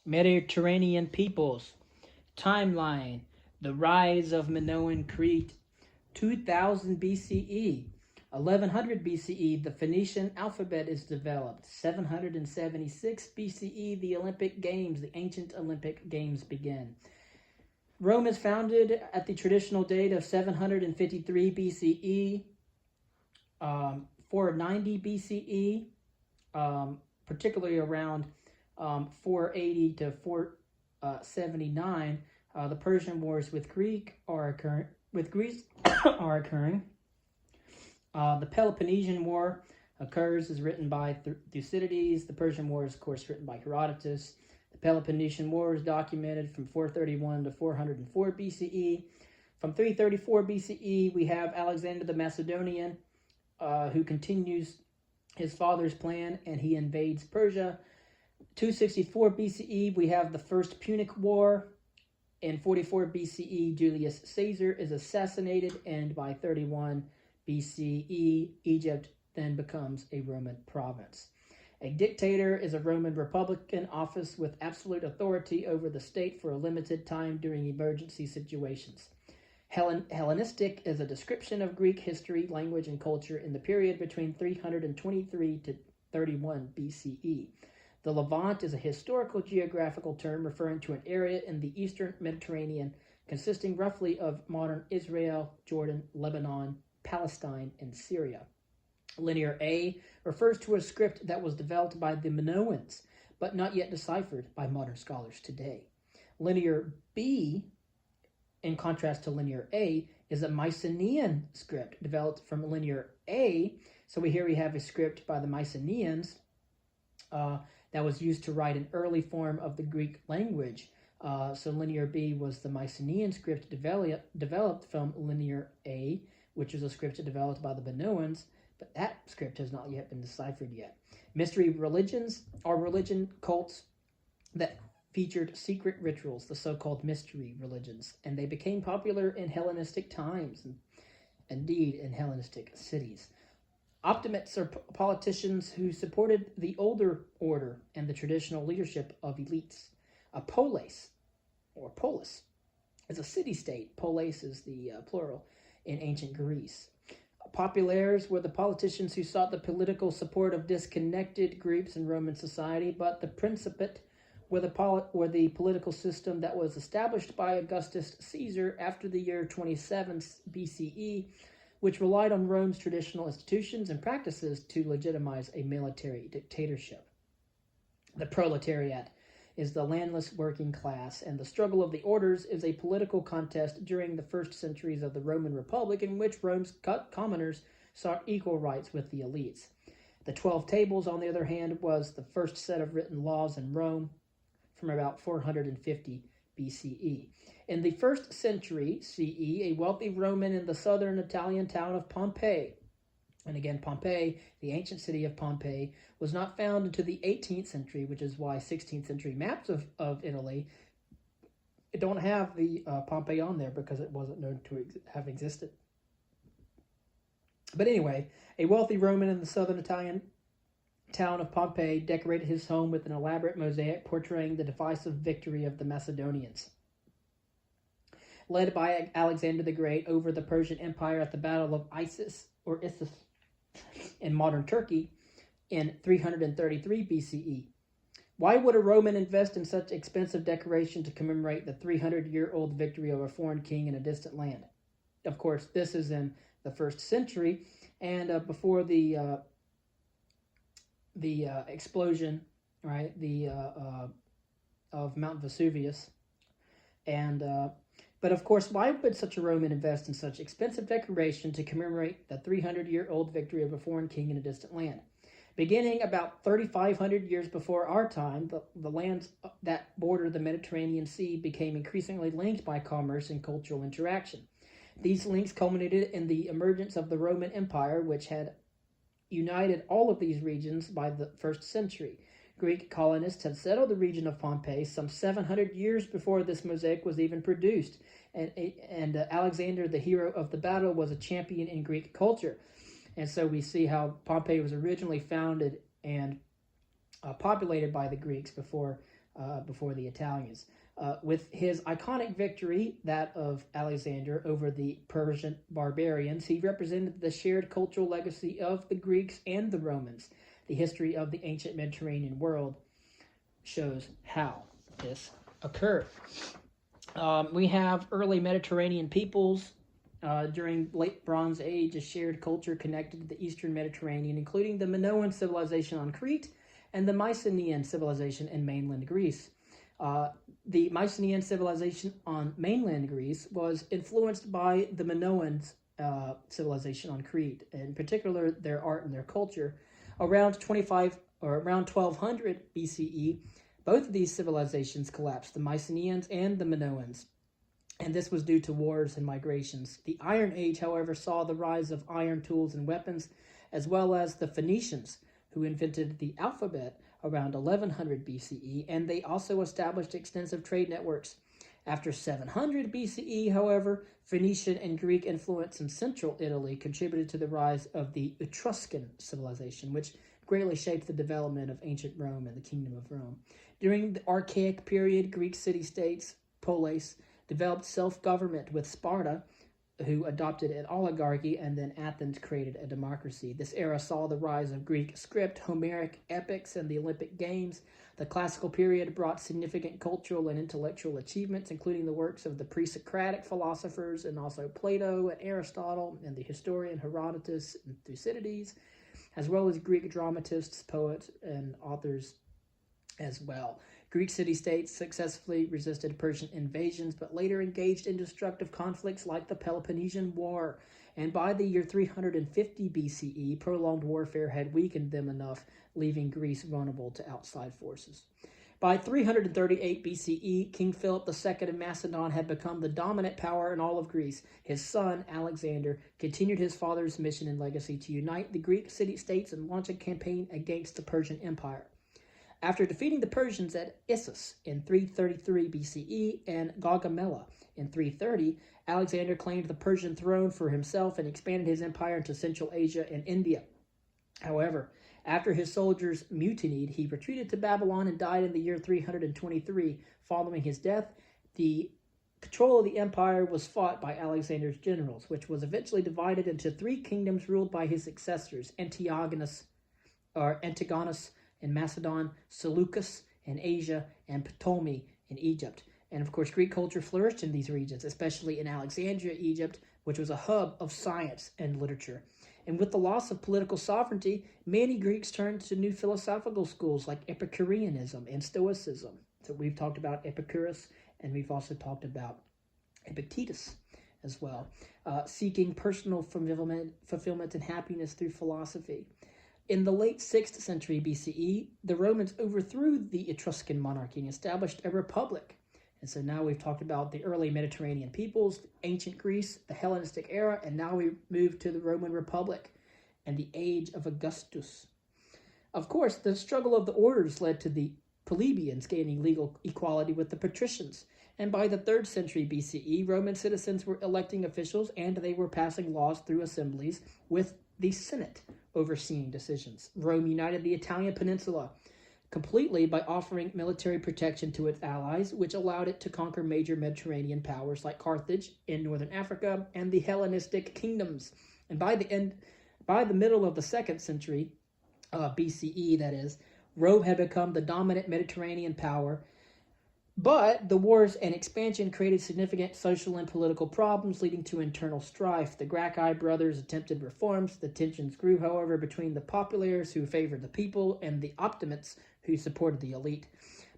Mediterranean peoples. Timeline. The rise of Minoan Crete. 2000 BCE. 1100 BCE, the Phoenician alphabet is developed. 776 BCE, the Olympic Games, the ancient Olympic Games begin. Rome is founded at the traditional date of 753 BCE, 490 BCE, particularly around 480 to 479. The Persian Wars with Greece are occurring. The Peloponnesian War occurs, is written by Thucydides. The Persian War is, of course, written by Herodotus. The Peloponnesian War is documented from 431 to 404 BCE. From 334 BCE, we have Alexander the Macedonian, who continues his father's plan, and he invades Persia. 264 BCE, we have the First Punic War. In 44 BCE, Julius Caesar is assassinated, and by 31 BCE, Egypt then becomes a Roman province. A dictator is a Roman republican office with absolute authority over the state for a limited time during emergency situations. Hellenistic is a description of Greek history, language, and culture in the period between 323 to 31 BCE. The Levant is a historical geographical term referring to an area in the eastern Mediterranean consisting roughly of modern Israel, Jordan, Lebanon, Palestine, and Syria. Linear A refers to a script that was developed by the Minoans, but not yet deciphered by modern scholars today. Linear B, in contrast to Linear A, is a Mycenaean script developed from Linear A. So here we have a script by the Mycenaeans that was used to write an early form of the Greek language. So Linear B was the Mycenaean script developed from Linear A, which is a script developed by the Minoans, but that script has not yet been deciphered yet. Mystery religions are religion cults that featured secret rituals, the so-called mystery religions, and they became popular in Hellenistic times, and indeed in Hellenistic cities. Optimates are politicians who supported the older order and the traditional leadership of elites. A polis, or polis, is a city-state. Polis is the plural in ancient Greece. Populares were the politicians who sought the political support of disconnected groups in Roman society, but the Principate were the political system that was established by Augustus Caesar after the year 27 BCE, which relied on Rome's traditional institutions and practices to legitimize a military dictatorship. The proletariat is the landless working class, and the struggle of the orders is a political contest during the first centuries of the Roman Republic in which Rome's commoners sought equal rights with the elites. The 12 Tables, on the other hand, was the first set of written laws in Rome from about 450 BCE. In the 1st century CE, a wealthy Roman in the southern Italian town of Pompeii, and again, Pompeii, the ancient city of Pompeii, was not found until the 18th century, which is why 16th century maps of Italy don't have the Pompeii on there, because it wasn't known to have existed. But anyway, a wealthy Roman in the southern Italian town of Pompeii decorated his home with an elaborate mosaic portraying the divisive victory of the Macedonians, led by Alexander the Great over the Persian Empire at the Battle of Issus in modern Turkey in 333 BCE. Why would a Roman invest in such expensive decoration to commemorate the 300-year-old victory of a foreign king in a distant land? Of course, this is in the 1st century, and before the explosion, right, of Mount Vesuvius, and but of course, why would such a Roman invest in such expensive decoration to commemorate the 300-year-old victory of a foreign king in a distant land? Beginning about 3,500 years before our time, the lands that border the Mediterranean Sea became increasingly linked by commerce and cultural interaction. These links culminated in the emergence of the Roman Empire, which had united all of these regions by the 1st century. Greek colonists had settled the region of Pompeii some 700 years before this mosaic was even produced, and Alexander, the hero of the battle, was a champion in Greek culture. And so we see how Pompeii was originally founded and populated by the Greeks before before the Italians. With his iconic victory, that of Alexander over the Persian barbarians, he represented the shared cultural legacy of the Greeks and the Romans. The history of the ancient Mediterranean world shows how this occurred. We have early Mediterranean peoples during late Bronze Age, a shared culture connected to the Eastern Mediterranean, including the Minoan civilization on Crete and the Mycenaean civilization in mainland Greece. The Mycenaean civilization on mainland Greece was influenced by the Minoan civilization on Crete, in particular their art and their culture. Around 1200 BCE, both of these civilizations collapsed, the Mycenaeans and the Minoans, and this was due to wars and migrations. The Iron Age, however, saw the rise of iron tools and weapons, as well as the Phoenicians, who invented the alphabet around 1100 BCE, and they also established extensive trade networks. After 700 BCE, however, Phoenician and Greek influence in central Italy contributed to the rise of the Etruscan civilization, which greatly shaped the development of ancient Rome and the Kingdom of Rome. During the Archaic period, Greek city-states, polis, developed self-government, with Sparta, who adopted an oligarchy, and then Athens created a democracy. This era saw the rise of Greek script, Homeric epics, and the Olympic Games. The classical period brought significant cultural and intellectual achievements, including the works of the pre-Socratic philosophers and also Plato and Aristotle and the historian Herodotus and Thucydides, as well as Greek dramatists, poets, and authors as well. Greek city-states successfully resisted Persian invasions, but later engaged in destructive conflicts like the Peloponnesian War. And by the year 350 BCE, prolonged warfare had weakened them enough, leaving Greece vulnerable to outside forces. By 338 BCE, King Philip II of Macedon had become the dominant power in all of Greece. His son, Alexander, continued his father's mission and legacy to unite the Greek city-states and launch a campaign against the Persian Empire. After defeating the Persians at Issus in 333 BCE and Gaugamela in 330, Alexander claimed the Persian throne for himself and expanded his empire into Central Asia and India. However, after his soldiers mutinied, he retreated to Babylon and died in the year 323. Following his death, the control of the empire was fought by Alexander's generals, which was eventually divided into three kingdoms ruled by his successors, Antigonus in Macedon, Seleucus in Asia, and Ptolemy in Egypt. And of course, Greek culture flourished in these regions, especially in Alexandria, Egypt, which was a hub of science and literature. And with the loss of political sovereignty, many Greeks turned to new philosophical schools like Epicureanism and Stoicism. So we've talked about Epicurus, and we've also talked about Epictetus as well, seeking personal fulfillment and happiness through philosophy. In the late 6th century BCE, the Romans overthrew the Etruscan monarchy and established a republic. And so now we've talked about the early Mediterranean peoples, ancient Greece, the Hellenistic era, and now we move to the Roman Republic and the age of Augustus. Of course, the struggle of the orders led to the plebeians gaining legal equality with the patricians. And by the 3rd century BCE, Roman citizens were electing officials and they were passing laws through assemblies with the Senate overseeing decisions. Rome united the Italian peninsula completely by offering military protection to its allies, which allowed it to conquer major Mediterranean powers like Carthage in northern Africa and the Hellenistic kingdoms. And by the middle of the 2nd century BCE, that is, Rome had become the dominant Mediterranean power. But the wars and expansion created significant social and political problems, leading to internal strife. The Gracchi brothers attempted reforms. The tensions grew, however, between the populares, who favored the people, and the Optimates, who supported the elite.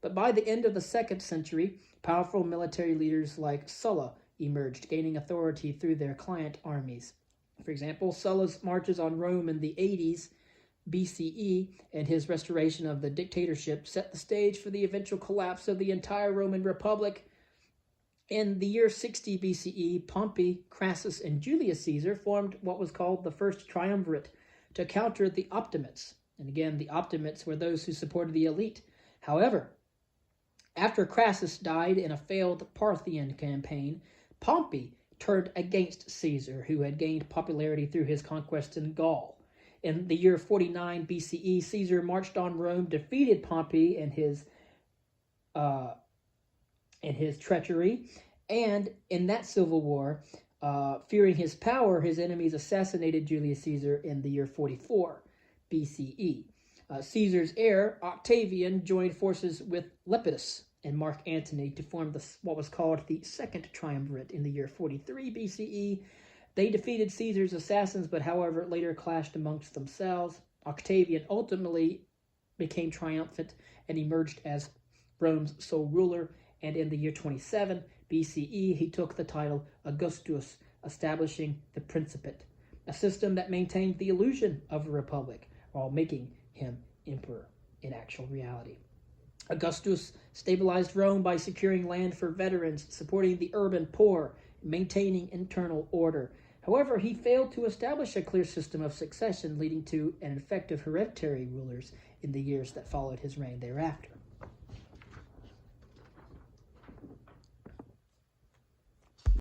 But by the end of the 2nd century, powerful military leaders like Sulla emerged, gaining authority through their client armies. For example, Sulla's marches on Rome in the 80s BCE and his restoration of the dictatorship set the stage for the eventual collapse of the entire Roman Republic. In the year 60 BCE, Pompey, Crassus, and Julius Caesar formed what was called the First Triumvirate to counter the Optimates. And again, the Optimates were those who supported the elite. However, after Crassus died in a failed Parthian campaign, Pompey turned against Caesar, who had gained popularity through his conquests in Gaul. In the year 49 BCE, Caesar marched on Rome, defeated Pompey and his and his treachery. And in that civil war, fearing his power, his enemies assassinated Julius Caesar in the year 44 BCE. Caesar's heir, Octavian, joined forces with Lepidus and Mark Antony to form what was called the Second Triumvirate in the year 43 BCE. They defeated Caesar's assassins, but however later clashed amongst themselves. Octavian ultimately became triumphant and emerged as Rome's sole ruler, and in the year 27 BCE he took the title Augustus, establishing the Principate, a system that maintained the illusion of a republic while making him emperor in actual reality. Augustus stabilized Rome by securing land for veterans, supporting the urban poor, maintaining internal order. However, he failed to establish a clear system of succession, leading to an effective hereditary rulers in the years that followed his reign thereafter.